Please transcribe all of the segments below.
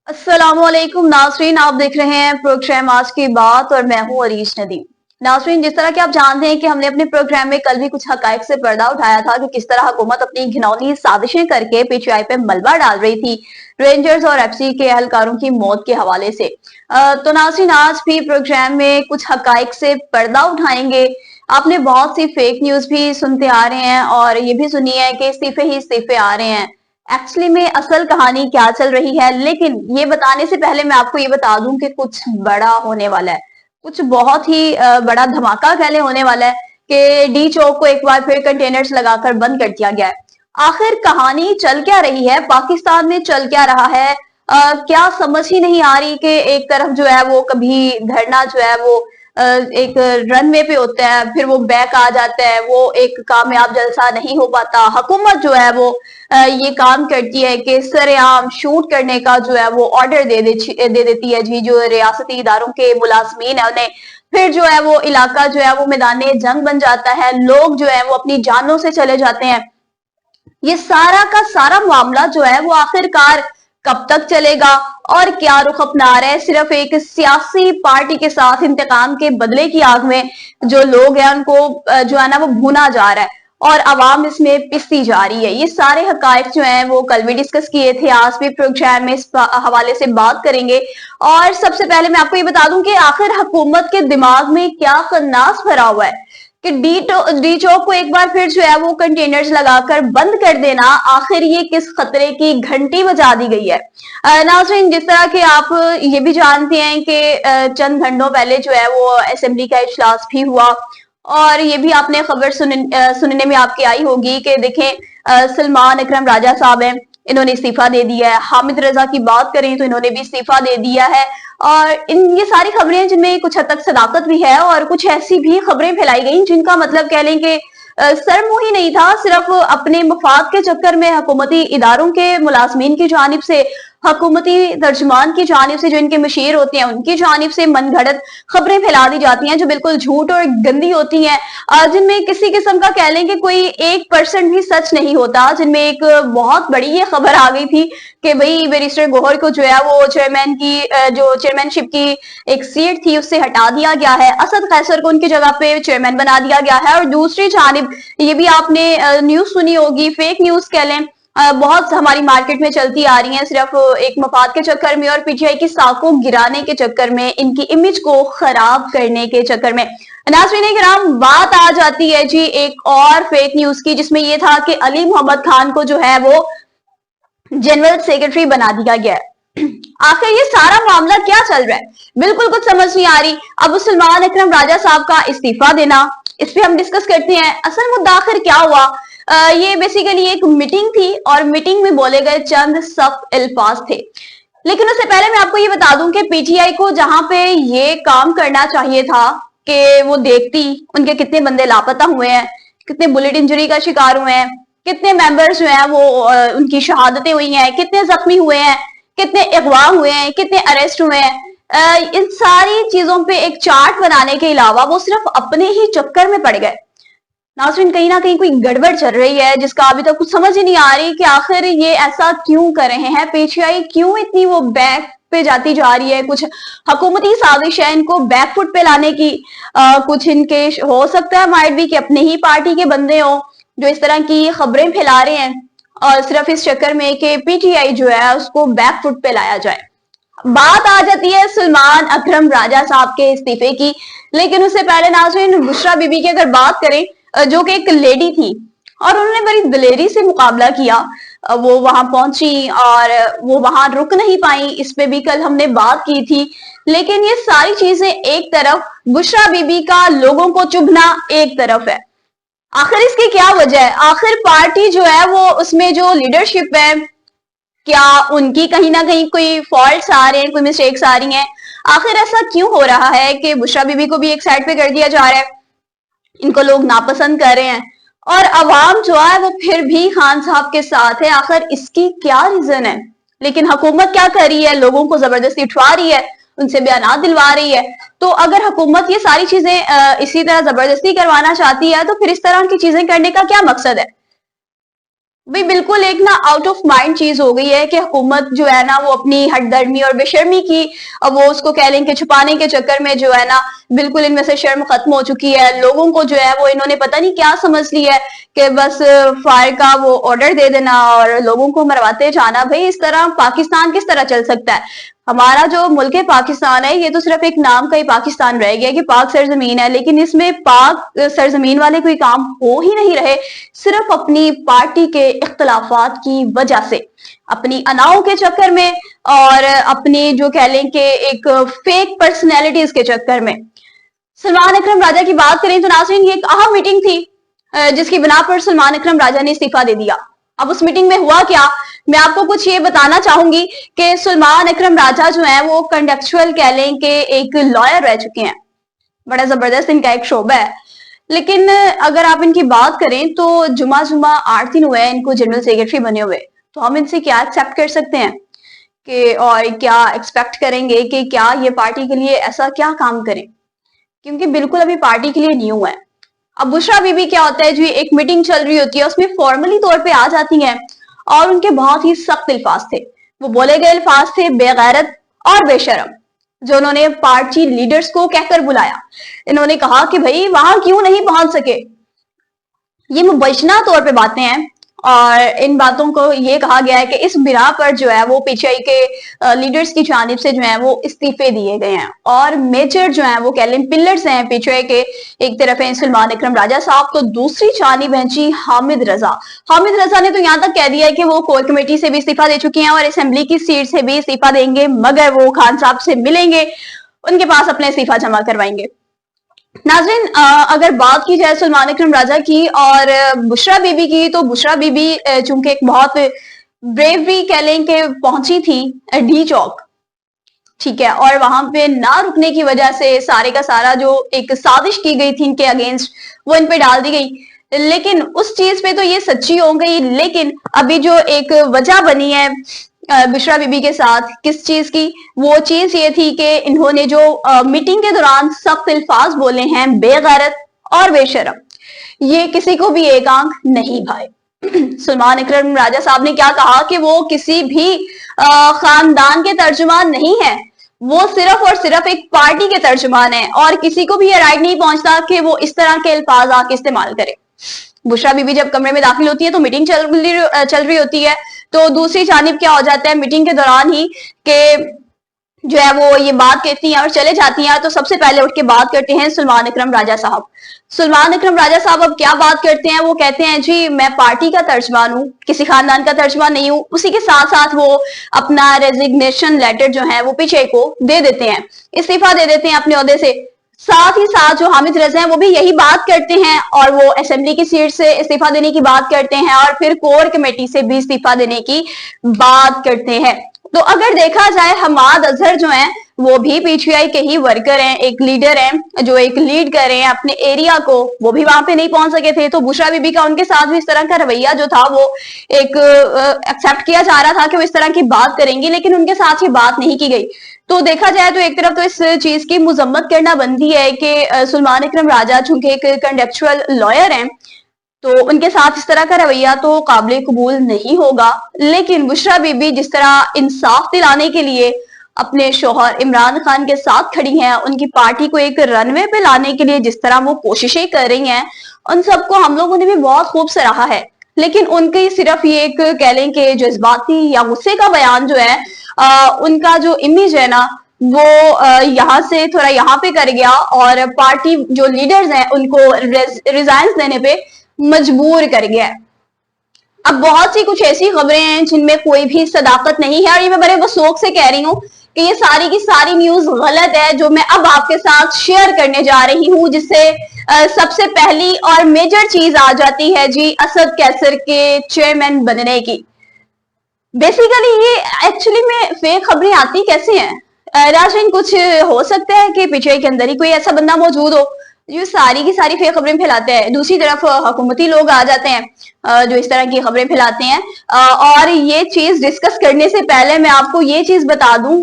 अस्सलामुअलैकुम नाज़रीन, आप देख रहे हैं प्रोग्राम आज की बात और मैं हूं अरीश नदीम। नाज़रीन, जिस तरह कि आप जानते हैं कि हमने अपने प्रोग्राम में कल भी कुछ हकायक से पर्दा उठाया था कि किस तरह हुकूमत अपनी घिनौनी साजिशें करके पीटीआई पे मलबा डाल रही थी रेंजर्स और एफसी के एहलकारों की मौत के हवाले से। तो नाज़रीन, आज भी प्रोग्राम में कुछ हकायक से पर्दा उठाएंगे। आपने बहुत सी फेक न्यूज भी सुनते आ रहे हैं और ये भी सुनी है कि इस्तीफे ही इस्तीफे आ रहे हैं। एक्चुअली में असल कहानी क्या चल रही है, लेकिन ये बताने से पहले मैं आपको ये बता दूं कि कुछ बड़ा होने वाला है। कुछ बहुत ही बड़ा धमाका पहले होने वाला है कि डी चौक को एक बार फिर कंटेनर्स लगाकर बंद कर दिया गया है। आखिर कहानी चल क्या रही है, पाकिस्तान में चल क्या रहा है, क्या समझ ही नहीं आ रही कि एक तरफ जो है वो कभी धरना जो है वो एक रनवे पे होता है, फिर वो बैक आ जाता है, वो एक कामयाब जलसा नहीं हो पाता। हुकूमत जो है वो ये काम करती है कि सरेआम शूट करने का जो है वो ऑर्डर दे देती है जी, जो रियासती इदारों के मुलाजमीन है उन्हें। फिर जो है वो इलाका जो है वो मैदान जंग बन जाता है, लोग जो है वो अपनी जानों से चले जाते हैं। ये सारा का सारा मामला जो है वो आखिरकार कब तक चलेगा और क्या रुख अपना रहा है? सिर्फ एक सियासी पार्टी के साथ इंतकाम के बदले की आग में जो लोग हैं उनको जो है ना वो भूना जा रहा है और आवाम इसमें पिसती जा रही है। ये सारे हकायक जो हैं वो कल भी डिस्कस किए थे, आज भी प्रोग्राम में इस हवाले से बात करेंगे। और सबसे पहले मैं आपको ये बता दूं कि आखिर हुकूमत के दिमाग में क्या खन्नास भरा हुआ है कि डी चौक को एक बार फिर जो है वो कंटेनर्स लगाकर बंद कर देना, आखिर ये किस खतरे की घंटी बजा दी गई है। नाज़रीन, जिस तरह के आप ये भी जानते हैं कि चंद घंटों पहले जो है वो असेंबली का इजलास भी हुआ और ये भी आपने खबर सुनने में आपकी आई होगी कि देखें सलमान अकरम राजा साहब हैं, इन्होंने इस्तीफा दे दिया है। हामिद रजा की बात करें तो इन्होंने भी इस्तीफा दे दिया है। और ये सारी खबरें जिनमें कुछ हद तक सदाकत भी है और कुछ ऐसी भी खबरें फैलाई गई जिनका मतलब कह लें कि सरमुही नहीं था, सिर्फ अपने मफाद के चक्कर में हुकूमती इदारों के मुलाजमीन की जानिब से, हुकूमती तर्जुमान की जानिब से, जो इनके मशीर होते हैं उनकी जानिब से मनगढ़ंत खबरें फैला दी जाती हैं जो बिल्कुल झूठ और गंदी होती हैं, जिनमें किसी किस्म का कह लें कि कोई 1% भी सच नहीं होता। जिनमें एक बहुत बड़ी ये खबर आ गई थी कि भाई बैरिस्टर गोहर को जो है वो जो चेयरमैनशिप की एक सीट थी उससे हटा दिया गया है, असद कैसर को उनकी जगह पे चेयरमैन बना दिया गया है। और दूसरी जानिब ये भी आपने न्यूज सुनी होगी, फेक न्यूज कह लें, बहुत हमारी मार्केट में चलती आ रही हैं सिर्फ एक मफाद के चक्कर में और पीटीआई की साखों गिराने के चक्कर में, इनकी इमेज को खराब करने के चक्कर में। नाज़रीन किराम, बात आ जाती है जी एक और फेक न्यूज की, जिसमें यह था कि अली मोहम्मद खान को जो है वो जनरल सेक्रेटरी बना दिया गया है। आखिर ये सारा मामला क्या चल रहा है, बिल्कुल कुछ समझ नहीं आ रही। अब सलमान अकरम राजा साहब का इस्तीफा देना, इस पे हम डिस्कस करते हैं। असल मुद्दा आखिर क्या हुआ? ये बेसिकली एक मीटिंग थी और मीटिंग में बोले गए चंद सख्त अल्फाज थे। लेकिन उससे पहले मैं आपको ये बता दूं कि पीटीआई को जहां पे ये काम करना चाहिए था कि वो देखती उनके कितने बंदे लापता हुए हैं, कितने बुलेट इंजरी का शिकार हुए हैं, कितने मेंबर्स जो हैं वो उनकी शहादतें हुई हैं, कितने जख्मी हुए हैं, कितने अगवा हुए हैं, कितने अरेस्ट हुए हैं, इन सारी चीजों पे एक चार्ट बनाने के अलावा वो सिर्फ अपने ही चक्कर में पड़ गए। नाज़रीन, कहीं ना कहीं कोई गड़बड़ चल रही है जिसका अभी तक कुछ समझ ही नहीं आ रही कि आखिर ये ऐसा क्यों कर रहे हैं। पीटीआई क्यों इतनी वो बैक पे जाती जा रही है? कुछ हुकूमती साजिश है इनको बैकफुट पे लाने की। कुछ इनके हो सकता है माइट भी कि अपने ही पार्टी के बंदे हो जो इस तरह की खबरें फैला रहे हैं और सिर्फ इस चक्कर में कि पीटीआई जो है उसको बैकफुट पे लाया जाए। बात आ जाती है सलमान अकरम राजा साहब के इस्तीफे की, लेकिन उससे पहले नाज़रीन बुशरा बीबी की अगर बात करें, जो कि एक लेडी थी और उन्होंने बड़ी दिलेरी से मुकाबला किया। वो वहां पहुंची और वो वहां रुक नहीं पाई, इस पे भी कल हमने बात की थी। लेकिन ये सारी चीजें एक तरफ, बुशरा बीबी का लोगों को चुभना एक तरफ है। आखिर इसकी क्या वजह है? आखिर पार्टी जो है वो उसमें जो लीडरशिप है, क्या उनकी कहीं ना कहीं कोई फॉल्ट्स आ रहे हैं, कोई मिस्टेक्स आ रही हैं? आखिर ऐसा क्यों हो रहा है कि बुशरा बीबी को भी एक साइड पे कर दिया जा रहा है, इनको लोग नापसंद कर रहे हैं और अवाम जो है वो फिर भी खान साहब के साथ है? आखिर इसकी क्या रीजन है? लेकिन हुकूमत क्या कर रही है? लोगों को जबरदस्ती उठवा रही है, उनसे बयान दिलवा रही है। तो अगर हुकूमत ये सारी चीजें इसी तरह जबरदस्ती करवाना चाहती है तो फिर इस तरह की चीजें करने का क्या मकसद है? भाई बिल्कुल एक ना आउट ऑफ माइंड चीज हो गई है कि हुकूमत जो है ना वो अपनी हठधर्मी और बेशर्मी की, अब वो उसको कह लें कि छुपाने के चक्कर में जो है ना बिल्कुल इनमें से शर्म खत्म हो चुकी है। लोगों को जो है वो इन्होंने पता नहीं क्या समझ लिया है कि बस फायर का वो ऑर्डर दे देना और लोगों को मरवाते जाना। भाई इस तरह पाकिस्तान किस तरह चल सकता है? हमारा जो मुल्क है पाकिस्तान है, ये तो सिर्फ एक नाम का ही पाकिस्तान रह गया कि पाक सरजमीन है, लेकिन इसमें पाक सरजमीन वाले कोई काम हो ही नहीं रहे, सिर्फ अपनी पार्टी के इख्तलाफात की वजह से, अपनी अनाओं के चक्कर में और अपनी जो कह लें कि एक फेक पर्सनैलिटीज के चक्कर में। सलमान अकरम राजा की बात करें तो नाज़रीन ये एक अहम मीटिंग थी जिसकी बिना पर सलमान अकरम राजा ने इस्तीफा दे दिया। अब उस मीटिंग में हुआ क्या, मैं आपको कुछ ये बताना चाहूंगी कि सलमान अकरम राजा जो है वो कंटेक्चुअल कह लें कि एक लॉयर रह चुके हैं, बड़ा जबरदस्त इनका एक शोबा है। लेकिन अगर आप इनकी बात करें तो जुमा 8 दिन हुए हैं इनको जनरल सेक्रेटरी बने हुए, तो हम इनसे क्या एक्सेप्ट कर सकते हैं कि और क्या एक्सपेक्ट करेंगे कि क्या ये पार्टी के लिए ऐसा क्या काम करें, क्योंकि बिल्कुल अभी पार्टी के लिए न्यू है। अब बुशरा बीबी क्या होता है जी, एक मीटिंग चल रही होती है उसमें फॉर्मली तौर पे आ जाती हैं और उनके बहुत ही सख्त अल्फाज थे, वो बोले गए अल्फाज थे बेगैरत और बेशरम, जो उन्होंने पार्टी लीडर्स को कहकर बुलाया। इन्होंने कहा कि भाई वहां क्यों नहीं पहुंच सके, ये मुबैना तौर पे बातें हैं और इन बातों को ये कहा गया है कि इस बिना पर जो है वो पीटीआई के लीडर्स की जानिब से जो है वो इस्तीफे दिए गए हैं और मेजर जो है वो कह लें पिलर्स हैं पीटीआई के, एक तरफ है सलमान अकरम राजा साहब तो दूसरी जानिब है जी हामिद रजा। हामिद रजा ने तो यहाँ तक कह दिया है कि वो कोर कमेटी से भी इस्तीफा दे चुके हैं और असेंबली की सीट से भी इस्तीफा देंगे, मगर वो खान साहब से मिलेंगे, उनके पास अपना इस्तीफा जमा करवाएंगे। नाज़रीन अगर बात की जाए सलमान अकरम राजा की और बुशरा बीबी की, तो बुशरा बीबी चूंकि एक बहुत ब्रेवरी कह लें कि पहुंची थी डी चौक, ठीक है, और वहां पे ना रुकने की वजह से सारे का सारा जो एक साजिश की गई थी इनके अगेंस्ट वो इन पे डाल दी गई। लेकिन उस चीज पे तो ये सच्ची हो गई, लेकिन अभी जो एक वजह बनी है बुशरा बीबी के साथ किस चीज की, वो चीज ये थी कि इन्होंने जो मीटिंग के दौरान सख्त अल्फाज बोले हैं बेगैरत और बेशरम, ये किसी को भी एक आंख नहीं भाई। सलमान अकरम राजा साहब ने क्या कहा कि वो किसी भी खानदान के तर्जुमान नहीं है, वो सिर्फ और सिर्फ एक पार्टी के तर्जुमान है और किसी को भी ये राइट नहीं पहुंचता कि वो इस तरह के अल्फाज आके इस्तेमाल करे। बुशरा बीबी जब कमरे में दाखिल होती है तो मीटिंग चल रही होती है, तो दूसरी जानिब क्या हो जाता है मीटिंग के दौरान ही कि जो है वो ये बात कहती हैं और चले जाती हैं, तो सबसे पहले उठ के बात करते हैं सलमान अकरम राजा साहब। सलमान अकरम राजा साहब अब क्या बात करते हैं, वो कहते हैं जी मैं पार्टी का तर्जमान हूँ, किसी खानदान का तर्जमान नहीं हूँ। उसी के साथ साथ वो अपना रेजिग्नेशन लेटर जो है वो पीछे को दे देते हैं, इस्तीफा दे देते हैं अपने ओहदे से। साथ ही साथ जो हामिद रजा हैं वो भी यही बात करते हैं और वो असेंबली की सीट से इस्तीफा देने की बात करते हैं और फिर कोर कमेटी से भी इस्तीफा देने की बात करते हैं। तो अगर देखा जाए हमाद अजहर जो हैं वो भी पीटीआई के ही वर्कर हैं, एक लीडर हैं जो एक लीड कर रहे हैं अपने एरिया को, वो भी वहां पे नहीं पहुंच सके थे। तो बुशरा बीबी का उनके साथ भी इस तरह का रवैया जो था वो एक एक्सेप्ट किया जा रहा था कि वो इस तरह की बात करेंगी, लेकिन उनके साथ ये बात नहीं की गई। तो देखा जाए तो एक तरफ तो इस चीज की मुजम्मत करना बनती है कि सलमान अकरम राजा चूंकि एक कंटेक्चुअल लॉयर हैं तो उनके साथ इस तरह का रवैया तो काबिल कबूल नहीं होगा। लेकिन बुशरा बीबी जिस तरह इंसाफ दिलाने के लिए अपने शोहर इमरान खान के साथ खड़ी हैं, उनकी पार्टी को एक रनवे पे लाने के लिए जिस तरह वो कोशिशें कर रही हैं, उन सबको हम लोगों ने भी बहुत खूब सराहा है। लेकिन उनकी सिर्फ ये एक कह लें कि जज्बाती या गुस्से का बयान जो है उनका जो इमेज है ना वो यहाँ से थोड़ा यहाँ पे कर गया और पार्टी जो लीडर्स हैं उनको रिजाइन देने पे मजबूर कर गया है। अब बहुत सी कुछ ऐसी खबरें हैं जिनमें कोई भी सदाकत नहीं है और ये मैं बड़े वसोक से कह रही हूँ कि ये सारी की सारी न्यूज गलत है जो मैं अब आपके साथ शेयर करने जा रही हूँ, जिससे सबसे पहली और मेजर चीज आ जाती है जी असद कैसर के चेयरमैन बनने की। बेसिकली ये एक्चुअली में फेक खबरें आती कैसे हैं राजन, कुछ हो सकता है कि पीटीआई के अंदर ही कोई ऐसा बंदा मौजूद हो जो सारी की सारी फेक खबरें फैलाते हैं, दूसरी तरफ हुकूमती लोग आ जाते हैं जो इस तरह की खबरें फैलाते हैं। और ये चीज डिस्कस करने से पहले मैं आपको ये चीज बता दूं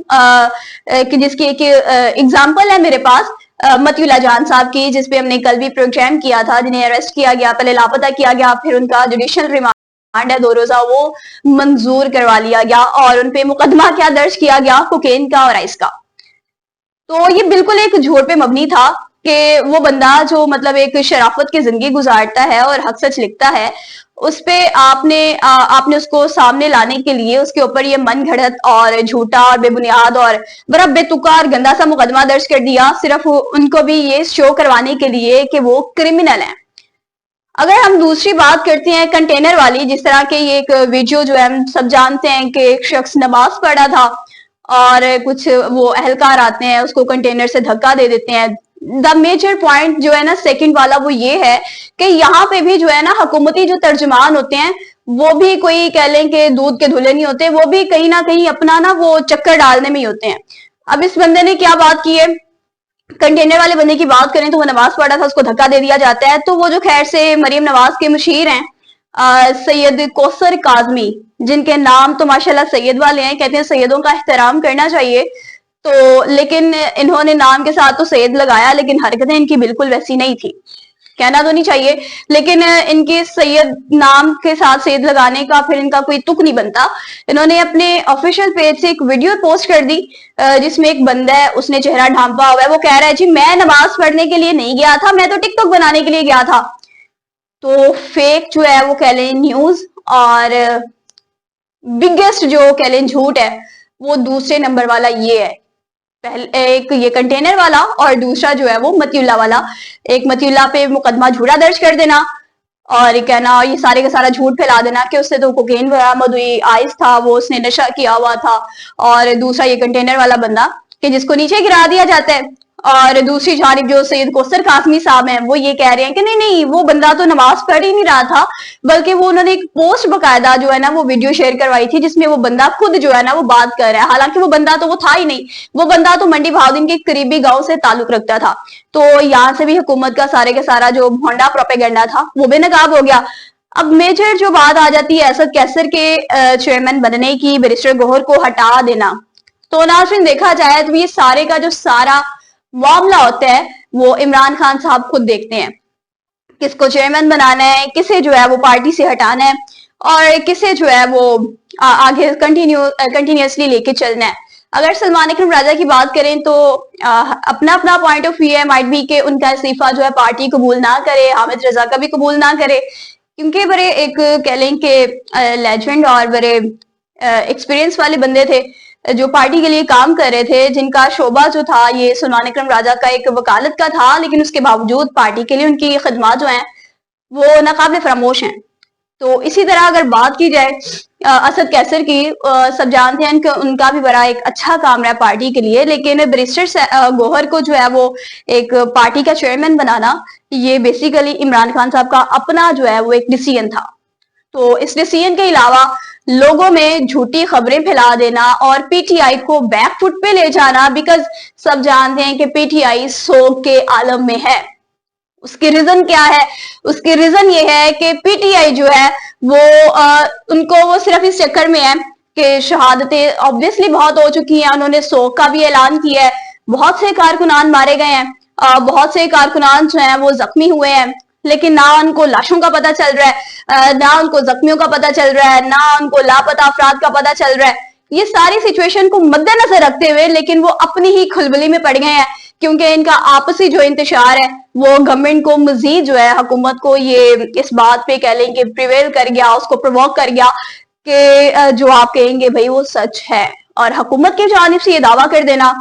कि जिसकी एक एग्जांपल है मेरे पास मतियुल्लाह जान साहब की, जिसपे हमने कल भी प्रोग्राम किया था, जिन्हें अरेस्ट किया गया, पहले लापता किया गया, फिर उनका जुडिशियल रिमांड है 2 रोजा वो मंजूर करवा लिया गया और उन पे मुकदमा क्या दर्ज किया गया, कोकेन का और आइस का। तो ये बिल्कुल एक झूठ पे मबनी था कि वो बंदा जो मतलब एक शराफत की जिंदगी गुजारता है और हक सच लिखता है, उस पे आपने उसको सामने लाने के लिए उसके ऊपर ये मन घड़त और झूठा और बेबुनियाद और बड़ा बेतुका और गंदा सा मुकदमा दर्ज कर दिया, सिर्फ उनको भी ये शो करवाने के लिए कि वो क्रिमिनल हैं। अगर हम दूसरी बात करते हैं कंटेनर वाली, जिस तरह के ये एक वीडियो जो है हम सब जानते हैं कि एक शख्स नमाज पढ़ा था और कुछ वो अहलकार आते हैं उसको कंटेनर से धक्का दे देते हैं। द मेजर पॉइंट जो है ना सेकंड वाला वो ये है कि यहाँ पे भी जो है ना हुकूमती जो तर्जुमान होते हैं वो भी कोई कह लें कि दूध के धुले नहीं होते, वो भी कहीं ना कहीं अपना ना वो चक्कर डालने में ही होते हैं। अब इस बंदे ने क्या बात की है, कंटेनर वाले बंदे की बात करें तो वो नमाज पढ़ा था, उसको धक्का दे दिया जाता है। तो वो जो खैर से मरियम नवाज के मुशीर हैं सैयद कौसर काजमी, जिनके नाम तो माशाल्लाह सैयद वाले हैं, कहते हैं सैयदों का एहतराम करना चाहिए, तो लेकिन इन्होंने नाम के साथ तो सैयद लगाया लेकिन हरकतें इनकी बिल्कुल वैसी नहीं थी। कहना तो नहीं चाहिए लेकिन इनके सैयद नाम के साथ सैयद लगाने का फिर इनका कोई तुक नहीं बनता। इन्होंने अपने ऑफिशियल पेज से एक वीडियो पोस्ट कर दी जिसमें एक बंदा है, उसने चेहरा ढांपा हुआ है, वो कह रहा है जी मैं नमाज पढ़ने के लिए नहीं गया था, मैं तो टिकटॉक बनाने के लिए गया था। तो फेक जो है वो कह लें न्यूज और बिगेस्ट जो कह लें झूठ है वो दूसरे नंबर वाला ये है। पहले एक ये कंटेनर वाला और दूसरा जो है वो मतियुल्ला वाला। एक मतियुल्ला पे मुकदमा झूठा दर्ज कर देना और कहना ये सारे का सारा झूठ फैला देना कि उससे तो कोकेन बरामद हुई, आइस था, वो उसने नशा किया हुआ था। और दूसरा ये कंटेनर वाला बंदा कि जिसको नीचे गिरा दिया जाता है। और दूसरी जानिब जो सैयद कौसर कासमी साहब हैं वो ये कह रहे हैं कि नहीं नहीं वो बंदा तो नमाज पढ़ ही नहीं रहा था, बल्कि वो उन्होंने एक पोस्ट बकायदा जो है ना वो वीडियो शेयर करवाई थी जिसमें वो बंदा खुद जो है ना वो बात कर रहा है, हालांकि वो बंदा तो वो था ही नहीं, वो बंदा तो मंडी भावदीन के करीबी गांव से ताल्लुक रखता था। तो यहाँ से भी हुकूमत का सारे का सारा जो भोंडा प्रोपेगेंडा था वो बेनकाब हो गया। अब मेजर जो बात आ जाती है असद कैसर के चेयरमैन बनने की, बैरिस्टर गौहर को हटा देना। तो नाज़रीन देखा जाए तो ये सारे का जो सारा मामला होता है वो इमरान खान साहब खुद देखते हैं, किसको चेयरमैन बनाना है, किसे जो है वो पार्टी से हटाना है और किसे जो है वो आगे कंटिन्यूसली लेके चलना है। अगर सलमान अकरम राजा की बात करें तो अपना अपना पॉइंट ऑफ व्यू है, माइट बी के उनका इस्तीफा जो है पार्टी कबूल ना करे, हामिद रजा का भी कबूल ना करे, क्योंकि बड़े एक कह लें कि लेजेंड और बड़े एक्सपीरियंस वाले बंदे थे जो पार्टी के लिए काम कर रहे थे, जिनका शोबा जो था ये सलमान अकरम राजा का एक वकालत का था, लेकिन उसके बावजूद पार्टी के लिए उनकी खिदमत जो हैं वो नाकाबिल फरामोश हैं। तो इसी तरह अगर बात की जाए असद कैसर की, सब जानते हैं कि उनका भी बड़ा एक अच्छा काम रहा पार्टी के लिए, लेकिन बैरिस्टर गौहर को जो है वो एक पार्टी का चेयरमैन बनाना ये बेसिकली इमरान खान साहब का अपना जो है वो एक डिसीजन था। तो इस डिसीजन के अलावा लोगों में झूठी खबरें फैला देना और पीटीआई को बैकफुट पे ले जाना, बिकॉज सब जानते हैं कि पीटीआई सोग के आलम में है। उसकी रीजन क्या है? उसकी रीजन ये है कि पीटीआई जो है वो उनको वो सिर्फ इस चक्कर में है कि शहादतें ऑब्वियसली बहुत हो चुकी हैं, उन्होंने सोग का भी ऐलान किया है, बहुत से कारकुनान मारे गए हैं, बहुत से कारकुनान जो हैं वो जख्मी हुए हैं, लेकिन ना उनको लाशों का पता चल रहा है, ना उनको जख्मियों का पता चल रहा है, ना उनको लापता अफराद का पता चल रहा है। ये सारी सिचुएशन को मद्देनजर रखते हुए लेकिन वो अपनी ही खुलबली में पड़ गए हैं, क्योंकि इनका आपसी जो इंतशार है वो गवर्नमेंट को मजीद जो है हुकूमत को ये इस बात पे कह लें कि प्रिवेल कर गया, उसको प्रोवोक कर गया कि जो आप कहेंगे भाई वो सच है। और हुकूमत की जानिब से ये दावा कर देना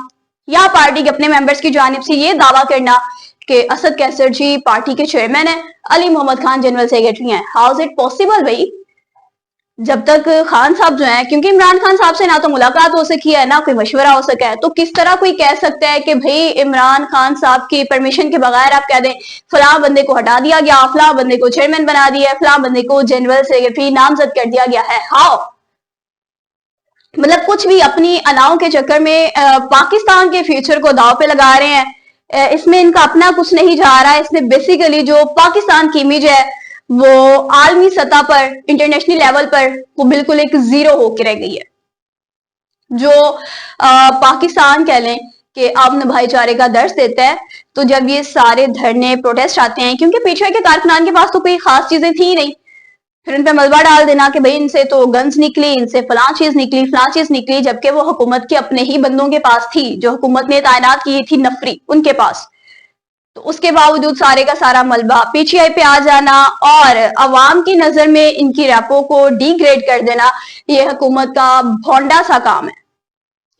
या पार्टी के अपने मेंबर्स की जानिब से ये दावा करना कि असद कैसर जी पार्टी के चेयरमैन है, अली मोहम्मद खान जनरल सेक्रेटरी हैं, हाउ इज इट पॉसिबल भाई? जब तक खान साहब जो है, क्योंकि इमरान खान साहब से ना तो मुलाकात हो सकी है ना कोई मशवरा हो सका है, तो किस तरह कोई कह सकता है कि भाई इमरान खान साहब की परमिशन के बगैर आप कह दें फलां बंदे को हटा दिया गया, फलां बंदे को चेयरमैन बना दिया है, फलां बंदे को जनरल सेक्रेटरी नामजद कर दिया गया है? हाउ? मतलब कुछ भी अपनी अनाओं के चक्कर में पाकिस्तान के फ्यूचर को दाव पे लगा रहे हैं। इसमें इनका अपना कुछ नहीं जा रहा है, इसमें बेसिकली जो पाकिस्तान की इमेज है वो आलमी सतह पर, इंटरनेशनल लेवल पर वो बिल्कुल एक जीरो होकर रह गई है। जो पाकिस्तान कह लें कि अमन भाईचारे का दर्ज देता है, तो जब ये सारे धरने प्रोटेस्ट आते हैं, क्योंकि पीछे के कारकुनान के पास तो कोई खास चीजें थी नहीं, پھر ان پہ ملبہ ڈال دینا کہ بھئی ان سے تو گنز نکلی، ان سے فلاں چیز نکلی، جبکہ وہ حکومت کے اپنے ہی بندوں کے پاس تھی جو حکومت نے تعینات کی تھی نفری ان کے پاس. تو اس کے باوجود سارے کا سارا ملبہ پی ٹی آئی پہ آ جانا اور عوام کی نظر میں ان کی ریپو کو ڈی گریڈ کر دینا، یہ حکومت کا بھونڈا سا کام ہے.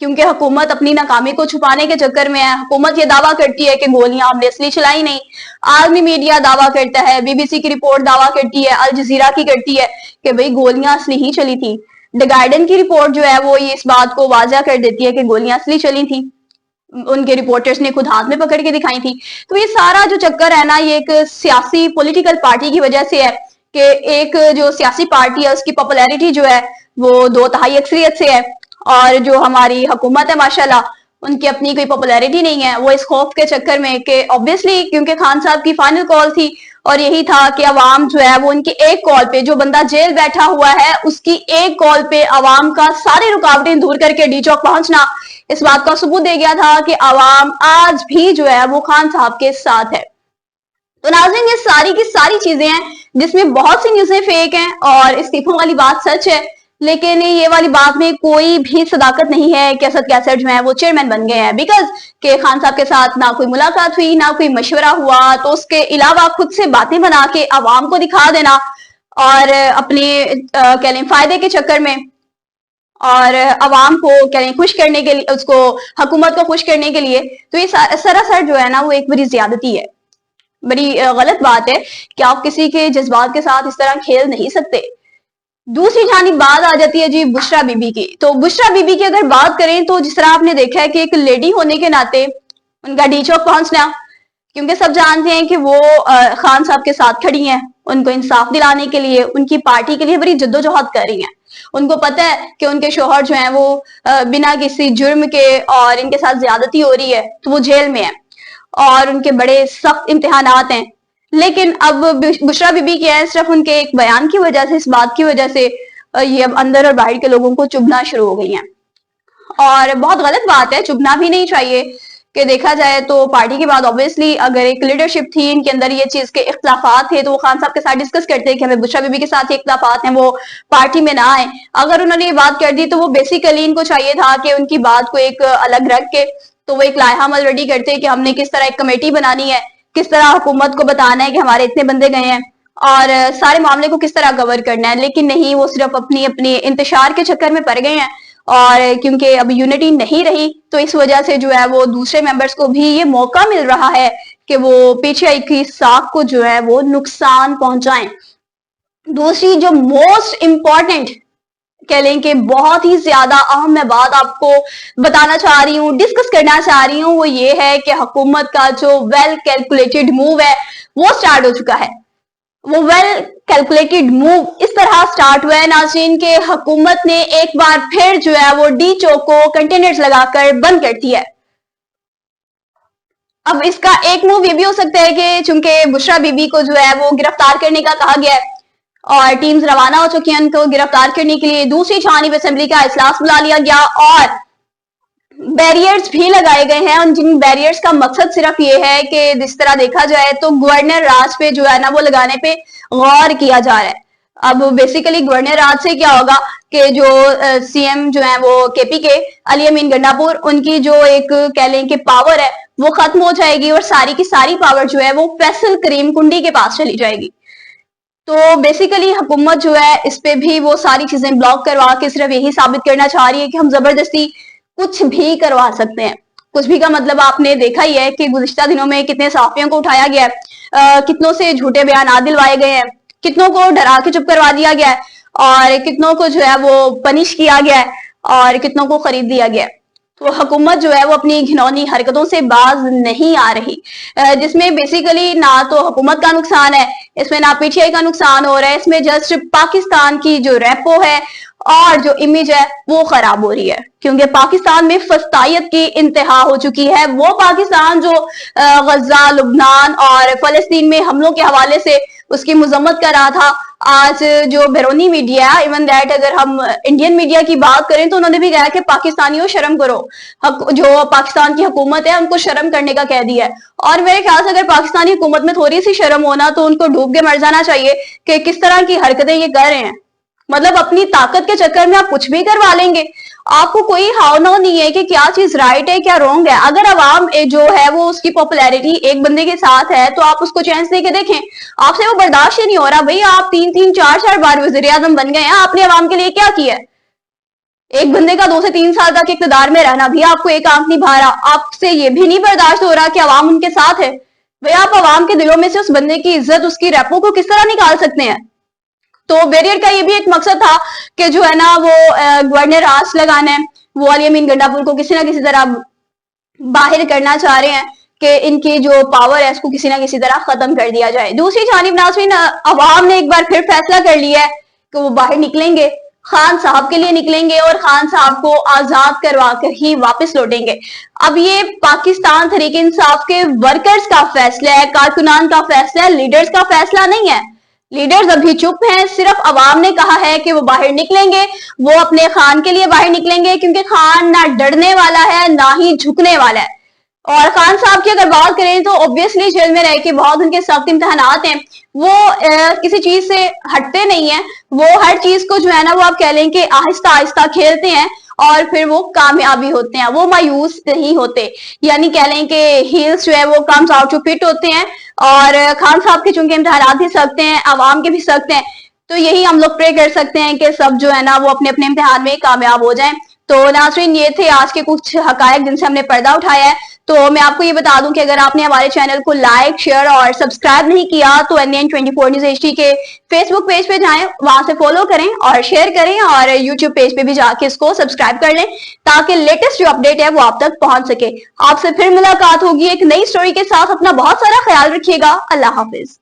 کیونکہ حکومت اپنی ناکامی کو چھپانے کے چکر میں ہے. حکومت یہ دعویٰ کرتی ہے کہ گولیاں ہم نے اصلی چلائی نہیں. عالمی میڈیا دعویٰ کرتا ہے، بی بی سی کی رپورٹ دعویٰ کرتی ہے، الجزیرہ کی کرتی ہے کہ بھئی گولیاں اصلی ہی چلی تھی. دی گارڈین کی رپورٹ جو ہے وہ یہ اس بات کو واضح کر دیتی ہے کہ گولیاں اصلی چلی تھی، ان کے رپورٹرز نے خود ہاتھ میں پکڑ کے دکھائی تھی. تو یہ سارا جو چکر ہے نا، یہ ایک سیاسی پولیٹیکل پارٹی کی وجہ سے ہے کہ ایک جو سیاسی پارٹی ہے اس کی پاپولیرٹی جو ہے وہ 2/3 اکثریت سے ہے، اور جو ہماری حکومت ہے ماشاءاللہ ان کی اپنی کوئی پاپولیرٹی نہیں ہے. وہ اس خوف کے چکر میں کہ obviously کیونکہ خان صاحب کی فائنل کال تھی اور یہی تھا کہ عوام جو ہے وہ ان کی ایک کال پہ، جو بندہ جیل بیٹھا ہوا ہے اس کی ایک کال پہ عوام کا ساری رکاوٹیں دور کر کے ڈی چوک پہنچنا اس بات کا ثبوت دے گیا تھا کہ عوام آج بھی جو ہے وہ خان صاحب کے ساتھ ہے. تو ناظرین یہ ساری کی ساری چیزیں ہیں جس میں بہت سی نیوزیں فیک ہیں اور استعفوں والی بات سچ ہے، لیکن یہ والی بات میں کوئی بھی صداقت نہیں ہے کہ اسد کیسٹ جو ہے وہ چیئرمین بن گئے ہیں بیکاز کہ خان صاحب کے ساتھ نہ کوئی ملاقات ہوئی، نہ کوئی مشورہ ہوا. تو اس کے علاوہ خود سے باتیں بنا کے عوام کو دکھا دینا اور اپنے کہہ لیں فائدے کے چکر میں اور عوام کو کہہ لیں خوش کرنے کے لیے، اس کو حکومت کو خوش کرنے کے لیے، تو یہ سراسر جو ہے نا وہ ایک بڑی زیادتی ہے، بڑی غلط بات ہے کہ آپ کسی کے جذبات کے ساتھ اس طرح کھیل نہیں سکتے. دوسری جانب بات آ جاتی ہے جی بشرا بی بی کی. تو بشرا بی بی کی اگر بات کریں تو جس طرح آپ نے دیکھا ہے کہ ایک لیڈی ہونے کے ناطے ان کا ڈی چوک پہنچنا، کیونکہ سب جانتے ہیں کہ وہ خان صاحب کے ساتھ کھڑی ہیں، ان کو انصاف دلانے کے لیے، ان کی پارٹی کے لیے بڑی جدوجہد کر رہی ہیں. ان کو پتہ ہے کہ ان کے شوہر جو ہیں وہ بنا کسی جرم کے اور ان کے ساتھ زیادتی ہو رہی ہے تو وہ جیل میں ہیں اور ان کے بڑے سخت امتحانات ہیں. لیکن اب بشرا بی بی کیا ہے، صرف ان کے ایک بیان کی وجہ سے، اس بات کی وجہ سے یہ اب اندر اور باہر کے لوگوں کو چبھنا شروع ہو گئی ہیں. اور بہت غلط بات ہے، چبھنا بھی نہیں چاہیے. کہ دیکھا جائے تو پارٹی کے بعد obviously اگر ایک لیڈرشپ تھی ان کے اندر یہ چیز کے اختلافات تھے تو وہ خان صاحب کے ساتھ ڈسکس کرتے ہیں کہ ہمیں بشرا بی بی کے ساتھ یہ اختلافات ہیں، وہ پارٹی میں نہ آئیں. اگر انہوں نے یہ بات کر دی تو وہ بیسیکلی ان کو چاہیے تھا کہ ان کی بات کو ایک الگ رکھ کے تو وہ ایک لائحہ عمل ریڈی کرتے کہ ہم نے کس طرح ایک کمیٹی بنانی ہے، کس طرح حکومت کو بتانا ہے کہ ہمارے اتنے بندے گئے ہیں اور سارے معاملے کو کس طرح کور کرنا ہے. لیکن نہیں، وہ صرف اپنی انتشار کے چکر میں پڑ گئے ہیں اور کیونکہ اب یونٹی نہیں رہی تو اس وجہ سے جو ہے وہ دوسرے ممبرز کو بھی یہ موقع مل رہا ہے کہ وہ پی ٹی آئی کی ساکھ کو جو ہے وہ نقصان پہنچائیں. دوسری جو موسٹ امپورٹنٹ کہہ لیں کہ بہت ہی زیادہ اہم میں بات آپ کو بتانا چاہ رہی ہوں، ڈسکس کرنا چاہ رہی ہوں، وہ یہ ہے کہ حکومت کا جو ویل کیلکولیٹڈ موو ہے وہ سٹارٹ ہو چکا ہے. وہ ویل کیلکولیٹڈ موو اس طرح سٹارٹ ہوا ہے ناظرین کہ حکومت نے ایک بار پھر جو ہے وہ ڈی چوک کو کنٹینرز لگا کر بند کر دیا ہے. اب اس کا ایک موو یہ بھی ہو سکتا ہے کہ چونکہ بشرا بی بی کو جو ہے وہ گرفتار کرنے کا کہا گیا ہے اور ٹیمز روانہ ہو چکی ہیں ان کو گرفتار کرنے کے لیے. دوسری جانب اسمبلی کا اجلاس بلا لیا گیا اور بیریئرز بھی لگائے گئے ہیں. ان جن بیریئرز کا مقصد صرف یہ ہے کہ جس طرح دیکھا جائے تو گورنر راج پہ جو ہے نا وہ لگانے پہ غور کیا جا رہا ہے. اب بیسیکلی گورنر راج سے کیا ہوگا کہ جو سی ایم جو ہیں وہ کے پی کے علی امین گنڈاپور، ان کی جو ایک کہہ لیں کہ پاور ہے وہ ختم ہو جائے گی اور ساری کی ساری پاور جو ہے وہ فیصل کریم کنڈی کے پاس چلی جائے گی. تو بیسیکلی حکومت جو ہے اس پہ بھی وہ ساری چیزیں بلاک کروا کے صرف یہی ثابت کرنا چاہ رہی ہے کہ ہم زبردستی کچھ بھی کروا سکتے ہیں. کچھ بھی کا مطلب آپ نے دیکھا ہی ہے کہ گزشتہ دنوں میں کتنے صحافیوں کو اٹھایا گیا ہے، کتنوں سے جھوٹے بیانات دلوائے گئے ہیں، کتنوں کو ڈرا کے چپ کروا دیا گیا ہے اور کتنوں کو جو ہے وہ پنش کیا گیا ہے اور کتنوں کو خرید دیا گیا ہے. تو حکومت جو ہے وہ اپنی گھنونی حرکتوں سے باز نہیں آ رہی، جس میں بیسیکلی نہ تو حکومت کا نقصان ہے، اس میں نہ پی ٹی آئی کا نقصان ہو رہا ہے، اس میں جسٹ پاکستان کی جو ریپو ہے اور جو امیج ہے وہ خراب ہو رہی ہے. کیونکہ پاکستان میں فسطائیت کی انتہا ہو چکی ہے. وہ پاکستان جو غزہ، لبنان اور فلسطین میں حملوں کے حوالے سے اس کی مذمت کر رہا تھا، آج جو بیرونی میڈیا ہے، ایون دیٹ اگر ہم انڈین میڈیا کی بات کریں تو انہوں نے بھی کہا کہ پاکستانیوں شرم کرو، جو پاکستان کی حکومت ہے ان کو شرم کرنے کا کہہ دیا ہے. اور میرے خیال سے اگر پاکستانی حکومت میں تھوڑی سی شرم ہونا تو ان کو ڈوب کے مر جانا چاہیے کہ کس طرح کی حرکتیں یہ کر رہے ہیں. مطلب اپنی طاقت کے چکر میں آپ کچھ بھی کروا لیں گے، آپ کو کوئی ہاؤ نو نہیں ہے کہ کیا چیز رائٹ ہے کیا رونگ ہے. اگر عوام جو ہے وہ اس کی پاپولیرٹی ایک بندے کے ساتھ ہے تو آپ اس کو چانس دے کے دیکھیں. آپ سے وہ برداشت ہی نہیں ہو رہا. بھئی آپ 3-4 بار وزیر اعظم بن گئے ہیں، آپ نے عوام کے لیے کیا کیا ہے؟ ایک بندے کا 2 سے 3 سال تک اقتدار میں رہنا بھی آپ کو ایک آنکھ نہیں بھا رہا. آپ سے یہ بھی نہیں برداشت ہو رہا کہ عوام ان کے ساتھ ہے. بھئی آپ عوام کے دلوں میں سے اس بندے کی عزت، اس کی ریپو کو کس طرح نکال سکتے ہیں؟ تو بیریئر کا یہ بھی ایک مقصد تھا کہ جو ہے نا وہ گورنر راس لگانا ہے، وہ علی امین گنڈا کو کسی نہ کسی طرح باہر کرنا چاہ رہے ہیں کہ ان کی جو پاور ہے اس کو کسی نہ کسی طرح ختم کر دیا جائے. دوسری جانب ناظرین، عوام نے ایک بار پھر فیصلہ کر لیا ہے کہ وہ باہر نکلیں گے، خان صاحب کے لیے نکلیں گے اور خان صاحب کو آزاد کروا کر ہی واپس لوٹیں گے. اب یہ پاکستان تحریک انصاف کے ورکرز کا فیصلہ ہے، کارکنان کا فیصلہ ہے، لیڈرز کا فیصلہ نہیں ہے. لیڈرز ابھی چپ ہیں، صرف عوام نے کہا ہے کہ وہ باہر نکلیں گے، وہ اپنے خان کے لیے باہر نکلیں گے کیونکہ خان نہ ڈرنے والا ہے نہ ہی جھکنے والا ہے. اور خان صاحب کی اگر بات کریں تو اوبویسلی جیل میں رہ کے بہت ان کے سخت امتحانات ہیں، وہ کسی چیز سے ہٹتے نہیں ہیں، وہ ہر چیز کو جو ہے نا وہ آپ کہہ لیں کہ آہستہ آہستہ کھیلتے ہیں اور پھر وہ کامیابی ہوتے ہیں، وہ مایوس نہیں ہوتے. یعنی کہہ لیں کہ ہیلز جو ہے وہ کمز آؤٹ ٹو فٹ ہوتے ہیں. اور خان صاحب کے چونکہ امتحانات بھی سخت ہیں، عوام کے بھی سخت ہیں، تو یہی ہم لوگ پرے کر سکتے ہیں کہ سب جو ہے نا وہ اپنے اپنے امتحان میں کامیاب ہو جائیں. تو ناظرین یہ تھے آج کے کچھ حقائق جن سے ہم نے پردہ اٹھایا ہے. تو میں آپ کو یہ بتا دوں کہ اگر آپ نے ہمارے چینل کو لائک، شیئر اور سبسکرائب نہیں کیا تو NN24 نیوز HD کے فیس بک پیج پہ جائیں، وہاں سے فالو کریں اور شیئر کریں، اور یوٹیوب پیج پہ بھی جا کے اس کو سبسکرائب کر لیں تاکہ لیٹسٹ جو اپڈیٹ ہے وہ آپ تک پہنچ سکے. آپ سے پھر ملاقات ہوگی ایک نئی سٹوری کے ساتھ. اپنا بہت سارا خیال رکھیے گا. اللہ حافظ.